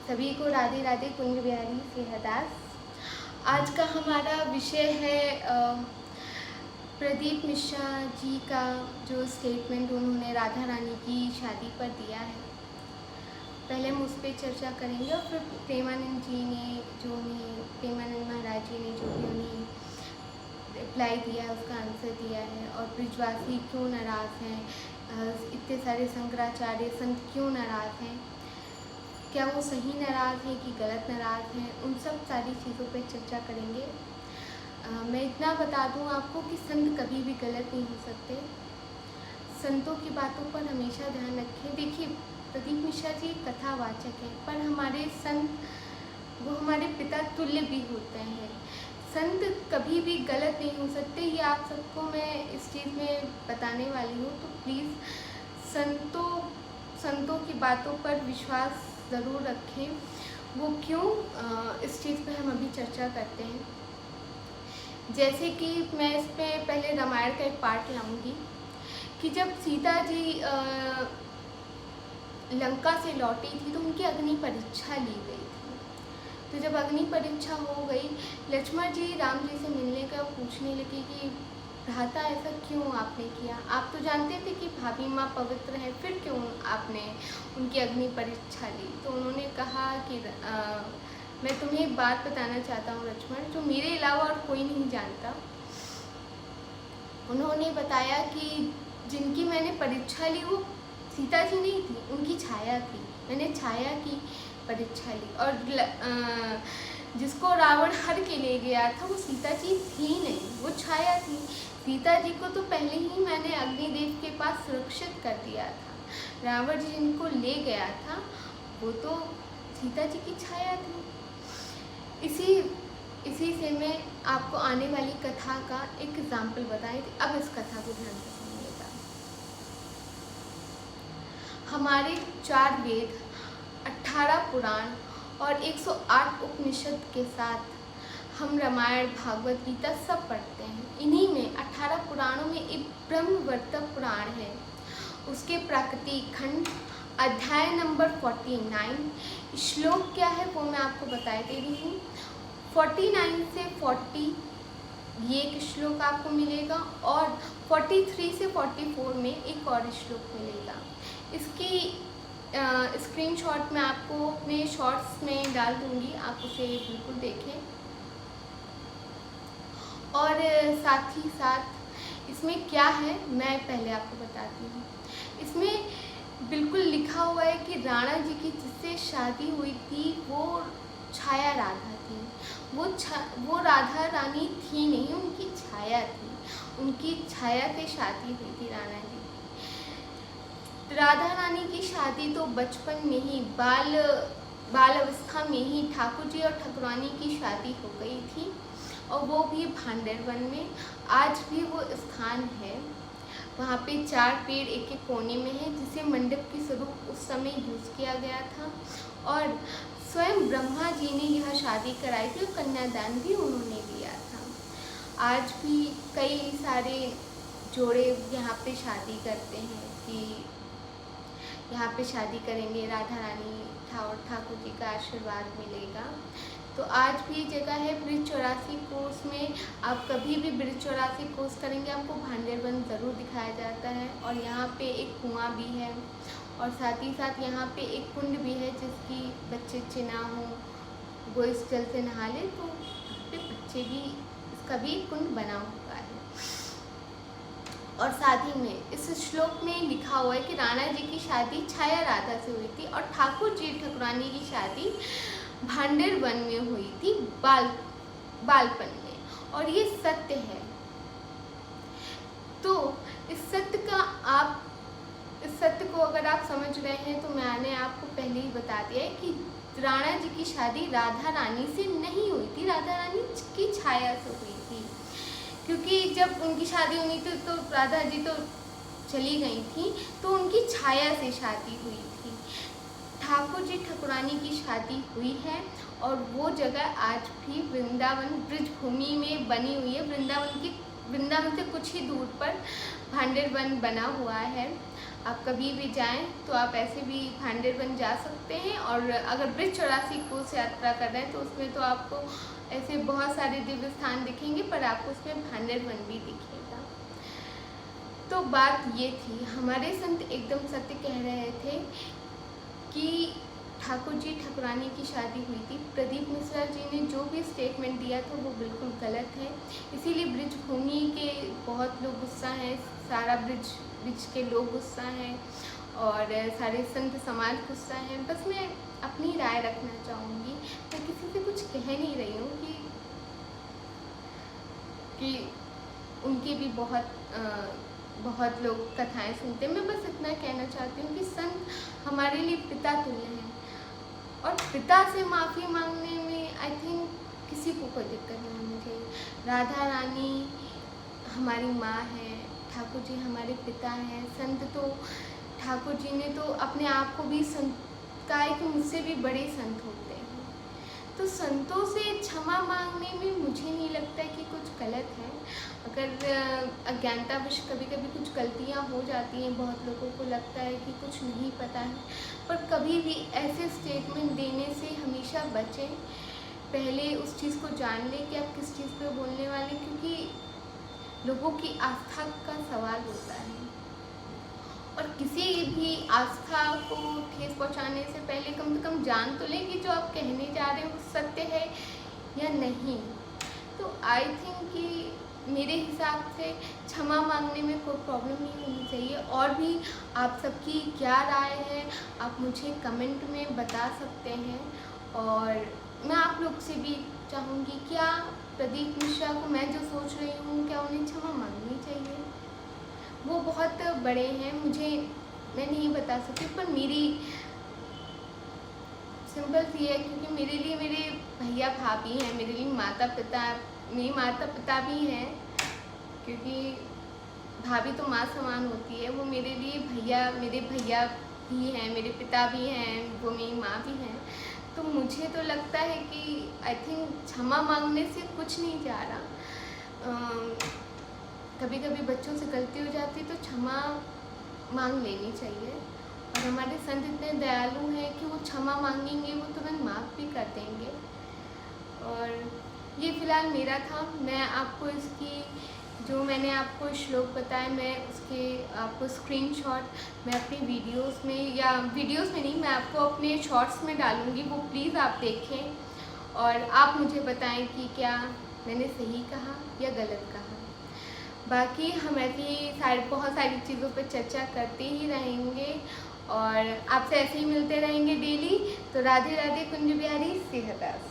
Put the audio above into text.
सभी को राधे राधे। कुंज बिहारी सिंहदास। आज का हमारा विषय है प्रदीप मिश्रा जी का जो स्टेटमेंट उन्होंने राधा रानी की शादी पर दिया है। पहले हम उस पर चर्चा करेंगे और फिर प्रेमानंद जी ने प्रेमानंद महाराज जी ने जो भी उन्हें रिप्लाई दिया है उसका आंसर दिया है। और ब्रिजवासी क्यों नाराज़ हैं, इतने सारे शंकराचार्य संत क्यों नाराज़ हैं, क्या वो सही नाराज़ हैं कि गलत नाराज़ हैं, उन सब सारी चीज़ों पर चर्चा करेंगे। मैं इतना बता दूं आपको कि संत कभी भी गलत नहीं हो सकते। संतों की बातों पर हमेशा ध्यान रखें। देखिए, प्रदीप मिश्रा जी कथावाचक हैं, पर हमारे संत वो हमारे पिता तुल्य भी होते हैं। संत कभी भी गलत नहीं हो सकते, ये आप सबको मैं इस चीज़ में बताने वाली हूँ। तो प्लीज़ संतों की बातों पर विश्वास ज़रूर रखें। वो क्यों, इस चीज़ पर हम अभी चर्चा करते हैं। जैसे कि मैं इस पर पहले रामायण का एक पार्ट लाऊंगी कि जब सीता जी लंका से लौटी थी तो उनकी अग्नि परीक्षा ली गई थी। तो जब अग्नि परीक्षा हो गई, लक्ष्मण जी राम जी से मिलने का पूछने लगे कि भ्राता ऐसा क्यों आपने किया, आप तो जानते थे कि भाभी माँ पवित्र है, फिर क्यों आपने उनकी अग्नि परीक्षा ली। तो उन्होंने कहा कि मैं तुम्हें एक बात बताना चाहता हूँ लक्ष्मण, जो मेरे अलावा और कोई नहीं जानता। उन्होंने बताया कि जिनकी मैंने परीक्षा ली वो सीता जी नहीं थी, उनकी छाया थी। मैंने छाया की परीक्षा ली, और जिसको रावण हर के ले गया था वो सीता जी थी नहीं, वो छाया थी। सीता जी को तो पहले ही मैंने अग्निदेव के पास सुरक्षित कर दिया था। रावण जी जिनको ले गया था वो तो सीता जी की छाया थी। इसी से मैं आपको आने वाली कथा का एक एग्जाम्पल बताई थी। अब इस कथा को ध्यान से सुनिएगा। हमारे 4 वेद, 18 पुराण और 108 उपनिषद के साथ हम रामायण, भागवत गीता सब पढ़ते हैं। इन्हीं में 18 पुराणों में एक ब्रह्मवर्तक पुराण है, उसके प्राकृतिक खंड अध्याय नंबर 49। श्लोक क्या है वो मैं आपको बता दे रही हूँ। 49 से 40 ये एक श्लोक आपको मिलेगा, और 43 से 44 में एक और श्लोक मिलेगा। इसकी स्क्रीनशॉट मैं आपको अपने शॉर्ट्स में डाल दूंगी, आप उसे बिल्कुल देखें। और साथ ही साथ इसमें क्या है मैं पहले आपको बताती हूँ। इसमें बिल्कुल लिखा हुआ है कि राणा जी की जिससे शादी हुई थी वो छाया राधा थी। वो राधा रानी थी नहीं, उनकी छाया थी। उनकी छाया से शादी हुई थी राणा जी की। राधा रानी की शादी तो बचपन में ही बाल अवस्था में ही ठाकुर जी और ठाकुरानी की शादी हो गई थी, और वो भी भांडेर वन में। आज भी वो स्थान है, वहाँ पे 4 पेड़ एक एक कोने में है, जिसे मंडप के स्वरूप उस समय यूज़ किया गया था। और स्वयं ब्रह्मा जी ने यह शादी कराई थी, और कन्यादान भी उन्होंने दिया था। आज भी कई सारे जोड़े यहाँ पे शादी करते हैं कि यहाँ पे शादी करेंगे, राधा रानी ठाकुर जी का आशीर्वाद मिलेगा। तो आज भी जगह है ब्रिज 84 कोर्स में। आप कभी भी ब्रिज 84 कोर्स करेंगे आपको भांडेर वन ज़रूर दिखाया जाता है। और यहाँ पे एक कुआं भी है, और साथ ही साथ यहाँ पे एक कुंड भी है, जिसकी बच्चे ना हो वो इस जल से नहा ले, तो यहाँ पे बच्चे भी, इसका भी एक कुंड बना हुआ है। और साथ ही में इस श्लोक में लिखा हुआ है कि राणा जी की शादी छाया राधा से हुई थी, और ठाकुर जी ठाकुरानी की शादी भांडेर वन में हुई थी, बालपन में। और ये सत्य है। तो इस सत्य को अगर आप समझ रहे हैं तो मैंने आपको पहले ही बता दिया है कि राणा जी की शादी राधा रानी से नहीं हुई थी, राधा रानी की छाया से हुई थी। क्योंकि जब उनकी शादी हुई थी तो राधा जी तो चली गई थी, तो उनकी छाया से शादी हुई थी। ठाकुर जी ठाकुरानी की शादी हुई है, और वो जगह आज भी वृंदावन ब्रिज भूमि में बनी हुई है। वृंदावन से कुछ ही दूर पर भांडेर वन बना हुआ है। आप कभी भी जाएं तो आप ऐसे भी भांडेरवन जा सकते हैं। और अगर ब्रिज 84 कोस यात्रा कर रहे हैं तो उसमें तो आपको ऐसे बहुत सारे दिव्य स्थान दिखेंगे, पर आपको उसमें भांडेरवन भी दिखेगा। तो बात ये थी, हमारे संत एकदम सत्य कह रहे थे कि ठाकुर जी ठाकुरानी की शादी हुई थी। प्रदीप मिश्रा जी ने जो भी स्टेटमेंट दिया था वो बिल्कुल गलत है। इसीलिए ब्रिज भूमि के बहुत लोग गुस्सा हैं, सारा ब्रिज के लोग गुस्सा हैं और सारे संत समाज गुस्सा हैं। बस मैं अपनी राय रखना चाहूँगी, मैं किसी से कुछ कह नहीं रही हूँ कि उनके भी बहुत लोग कथाएं सुनते हैं। मैं बस इतना कहना चाहती हूँ कि संत हमारे लिए पिता तुल्य हैं और पिता से माफ़ी मांगने में आई थिंक किसी को कोई दिक्कत नहीं होनी चाहिए। राधा रानी हमारी माँ है, ठाकुर जी हमारे पिता हैं। संत तो ठाकुर जी ने तो अपने आप को भी संत कहा है कि मुझसे भी बड़े संत होते हैं। तो संतों से क्षमा मांगने में मुझे नहीं लगता है कि कुछ गलत है। अगर अज्ञानतावश कभी कभी कुछ गलतियाँ हो जाती हैं, बहुत लोगों को लगता है कि कुछ नहीं पता है, पर कभी भी ऐसे स्टेटमेंट देने से हमेशा बचें। पहले उस चीज़ को जान लें कि आप किस चीज़ पे बोलने वाले, क्योंकि लोगों की आस्था का सवाल होता है और किसी भी आस्था को ठेस पहुंचाने से पहले कम से कम जान तो लें कि जो आप कहने जा रहे हैं वो सत्य है या नहीं। तो आई थिंक कि मेरे हिसाब से क्षमा मांगने में कोई प्रॉब्लम नहीं होनी चाहिए। और भी आप सबकी क्या राय है आप मुझे कमेंट में बता सकते हैं। और मैं आप लोग से भी चाहूँगी, क्या प्रदीप मिश्रा को मैं जो सोच रही हूँ क्या उन्हें क्षमा मांगनी चाहिए? वो बहुत बड़े हैं, मैं नहीं बता सकती, पर मेरी सिंपल सी है, क्योंकि मेरे लिए मेरे भैया भाभी हैं, मेरे लिए मेरी माता पिता भी हैं, क्योंकि भाभी तो माँ समान होती है। वो मेरे लिए मेरे भैया भी हैं, मेरे पिता भी हैं, वो मेरी माँ भी हैं। तो मुझे तो लगता है कि आई थिंक क्षमा मांगने से कुछ नहीं जा रहा। कभी कभी बच्चों से गलती हो जाती है तो क्षमा मांग लेनी चाहिए। और हमारे संत इतने दयालु हैं कि वो क्षमा मांगेंगे, वो तुरंत माफ़ भी कर देंगे। और ये फ़िलहाल मेरा था। मैं आपको इसकी जो मैंने आपको श्लोक बताया, मैं उसके आपको स्क्रीनशॉट मैं अपनी वीडियोस में, या वीडियोस में नहीं, मैं आपको अपने शॉर्ट्स में डालूँगी, वो प्लीज़ आप देखें और आप मुझे बताएं कि क्या मैंने सही कहा या गलत कहा। बाकी हम ऐसी बहुत सारी चीज़ों पर चर्चा करते ही रहेंगे और आपसे ऐसे ही मिलते रहेंगे डेली। तो राधे राधे, कुंज बिहारी, सेहदास।